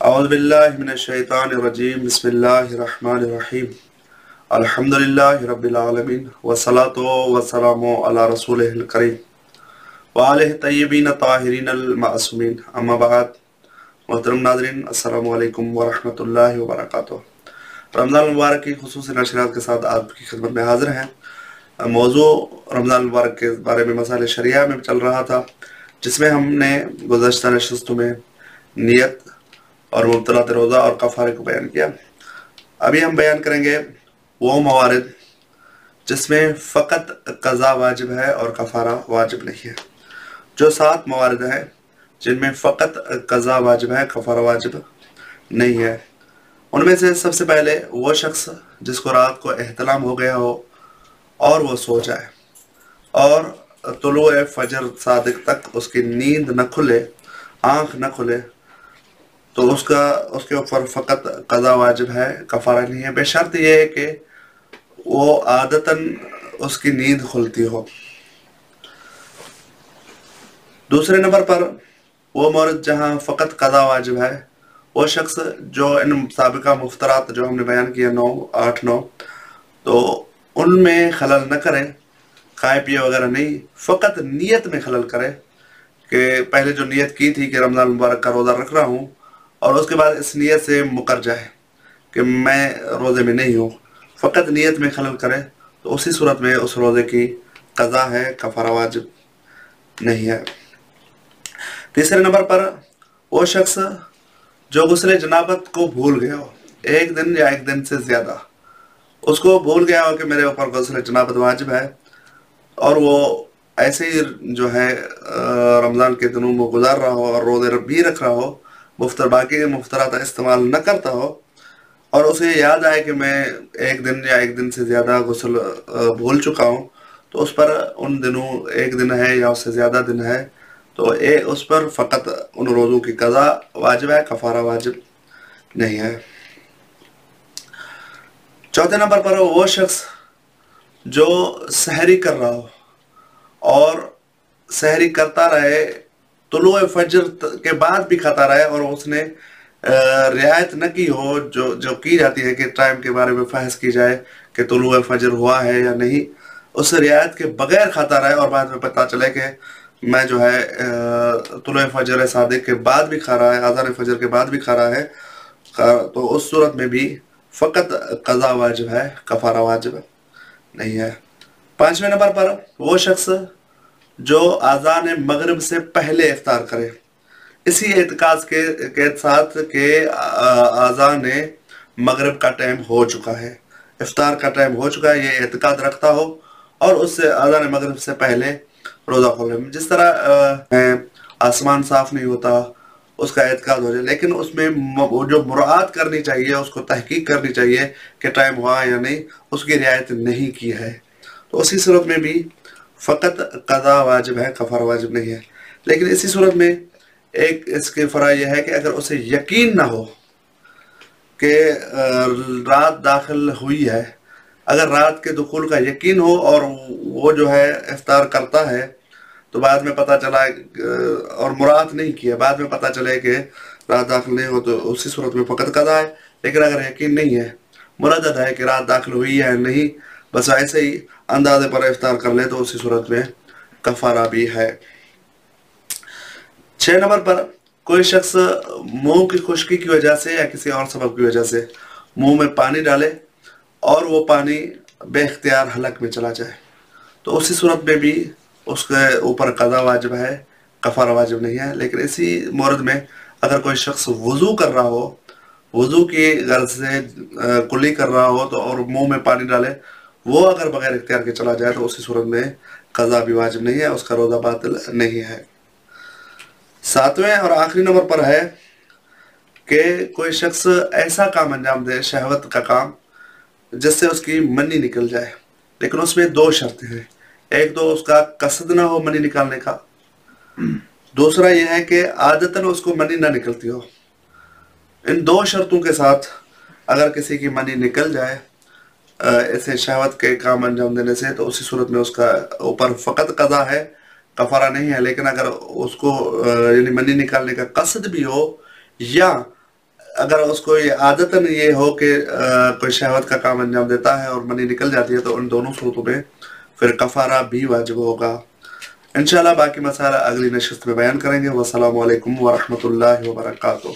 اعوذ باللہ من الشیطان الرجیم بسم اللہ الرحمن الرحیم الحمدللہ رب العالمین والصلاة والسلام علی رسولہ الکریم وآلہ طیبین طاہرین المعصومین اما بعد محترم ناظرین السلام علیکم ورحمۃ اللہ وبرکاتہ۔ رمضان المبارک کی خصوصی نشریات کے ساتھ آپ کی خدمت میں حاضر ہیں۔ موضوع رمضان المبارک کے بارے میں مسائل شریعہ میں چل رہا تھا، جس میں ہم نے گزشتہ نشستوں میں نیت اور مبطلات روزہ اور کفارے کو بیان کیا۔ ابھی ہم بیان کریں گے وہ موارد جس میں فقط قضا واجب ہے اور کفارہ واجب نہیں ہے۔ جو 7 موارد ہیں جن میں فقط قضا واجب ہے، کفارہ واجب نہیں ہے، ان میں سے سب سے پہلے وہ شخص جس کو رات کو احتلام ہو گیا ہو اور وہ سو جائے اور طلوع فجر صادق تک اس کی نیند نہ کھلے، آنکھ نہ کھلے، تو اس کے اوپر فقط قضا واجب ہے، کفارہ نہیں ہے، بے شرط یہ ہے کہ وہ عادتاً اس کی نیند کھلتی ہو۔ دوسرے نمبر پر وہ مورد جہاں فقط قضا واجب ہے، وہ شخص جو ان سابقہ مفطرات جو ہم نے بیان کیا 8-9 تو ان میں خلل نہ کرے، کھائے پیے وغیرہ نہیں، فقط نیت میں خلل کرے کہ پہلے جو نیت کی تھی کہ رمضان المبارک کا روزہ رکھ رہا ہوں، اور اس کے بعد اس نیت سے مکر جائے کہ میں روزے میں نہیں ہوں، فقط نیت میں خلل کرے، تو اسی صورت میں اس روزے کی قضا ہے، کفارہ واجب نہیں ہے۔ تیسرے نمبر پر وہ شخص جو غسل جنابت کو بھول گیا ہو، ایک دن یا ایک دن سے زیادہ اس کو بھول گیا ہو کہ میرے اوپر غسل جنابت واجب ہے، اور وہ ایسے ہی جو ہے رمضان کے دنوں میں گزار رہا ہو اور روزے بھی رکھ رہا ہو، باقی مفطرات استعمال نہ کرتا ہو، اور اسے یاد آئے کہ میں ایک دن یا ایک دن سے زیادہ غسل بھول چکا ہوں، تو اس پر ان دنوں ایک دن ہے یا اس سے زیادہ دن ہے تو اس پر فقط ان روزوں کی قضا واجب ہے، کفارہ واجب نہیں ہے۔ چوتھے نمبر پر وہ شخص جو سحری کر رہا ہو اور سحری کرتا رہے، طلوع فجر کے بعد بھی کھاتا رہے، اور اس نے رعایت نہ کی ہو جو کی جاتی ہے کہ ٹائم کے بارے میں فحص کی جائے کہ طلوع فجر ہوا ہے یا نہیں، اس رعایت کے بغیر کھاتا رہے اور بعد میں پتہ چلے کہ میں جو ہے طلوع فجر صادق کے بعد بھی کھا رہا ہے، اذان فجر کے بعد بھی کھا رہا ہے، تو اس صورت میں بھی فقط قضا واجب ہے، کفارہ واجب نہیں ہے۔ 5ویں نمبر پر وہ شخص جو اذان مغرب سے پہلے افطار کرے، اسی اعتقاد کے ساتھ کہ اذان مغرب کا ٹائم ہو چکا ہے، افطار کا ٹائم ہو چکا ہے، یہ اعتقاد رکھتا ہو اور اس سے اذان مغرب سے پہلے روزہ کھولے۔ جس طرح آسمان صاف نہیں ہوتا اس کا اعتقاد ہو جائے، لیکن اس میں جو مراعات کرنی چاہیے، اس کو تحقیق کرنی چاہیے کہ ٹائم ہوا یا نہیں، اس کی رعایت نہیں کی ہے، تو اسی صورت میں بھی فقط قضا واجب ہے، کفارہ واجب نہیں ہے۔ لیکن اسی صورت میں ایک اس کے فرع یہ ہے کہ اگر اسے یقین نہ ہو کہ رات داخل ہوئی ہے، اگر رات کے دخول کا یقین ہو اور وہ جو ہے افطار کرتا ہے تو بعد میں پتہ چلا اور مراعات نہیں کیا، بعد میں پتہ چلے کہ رات داخل نہیں ہو، تو اسی صورت میں فقط قضا ہے۔ لیکن اگر یقین نہیں ہے، مردد ہے کہ رات داخل ہوئی ہے نہیں، بس ایسے ہی اندازے پر افطار کر لے، تو اسی صورت میں کفارہ بھی ہے۔ 6 نمبر پر کوئی شخص منہ کی خشکی کی وجہ سے یا کسی اور سبب کی وجہ سے منہ میں پانی ڈالے اور وہ پانی بے اختیار حلق میں چلا جائے، تو اسی صورت میں بھی اس کے اوپر قضا واجب ہے، کفارہ واجب نہیں ہے۔ لیکن اسی مورد میں اگر کوئی شخص وضو کر رہا ہو، وضو کی غرض سے کلی کر رہا ہو تو اور منہ میں پانی ڈالے، وہ اگر بغیر اختیار کے چلا جائے تو اسی صورت میں قضا بھی واجب نہیں ہے، اس کا روزہ باطل نہیں ہے۔ 7ویں اور آخری نمبر پر ہے کہ کوئی شخص ایسا کام انجام دے، شہوت کا کام، جس سے اس کی منی نکل جائے، لیکن اس میں 2 شرطیں ہیں۔ ایک تو اس کا قصد نہ ہو منی نکالنے کا، دوسرا یہ ہے کہ عادتاً اس کو منی نہ نکلتی ہو۔ ان 2 شرطوں کے ساتھ اگر کسی کی منی نکل جائے ایسے شہوت کے کام انجام دینے سے، تو اسی صورت میں اس کا اوپر فقط قضا ہے، کفارہ نہیں ہے۔ لیکن اگر اس کو یعنی منی نکالنے کا قصد بھی ہو یا اگر اس کو یہ عادتاً یہ ہو کہ کوئی شہوت کا کام انجام دیتا ہے اور منی نکل جاتی ہے تو ان دونوں صورتوں میں پھر کفارہ بھی واجب ہوگا. انشاءاللہ باقی مسائل اگلی نشست میں بیان کریں گے. والسلام علیکم ورحمۃ اللہ وبرکاتہ.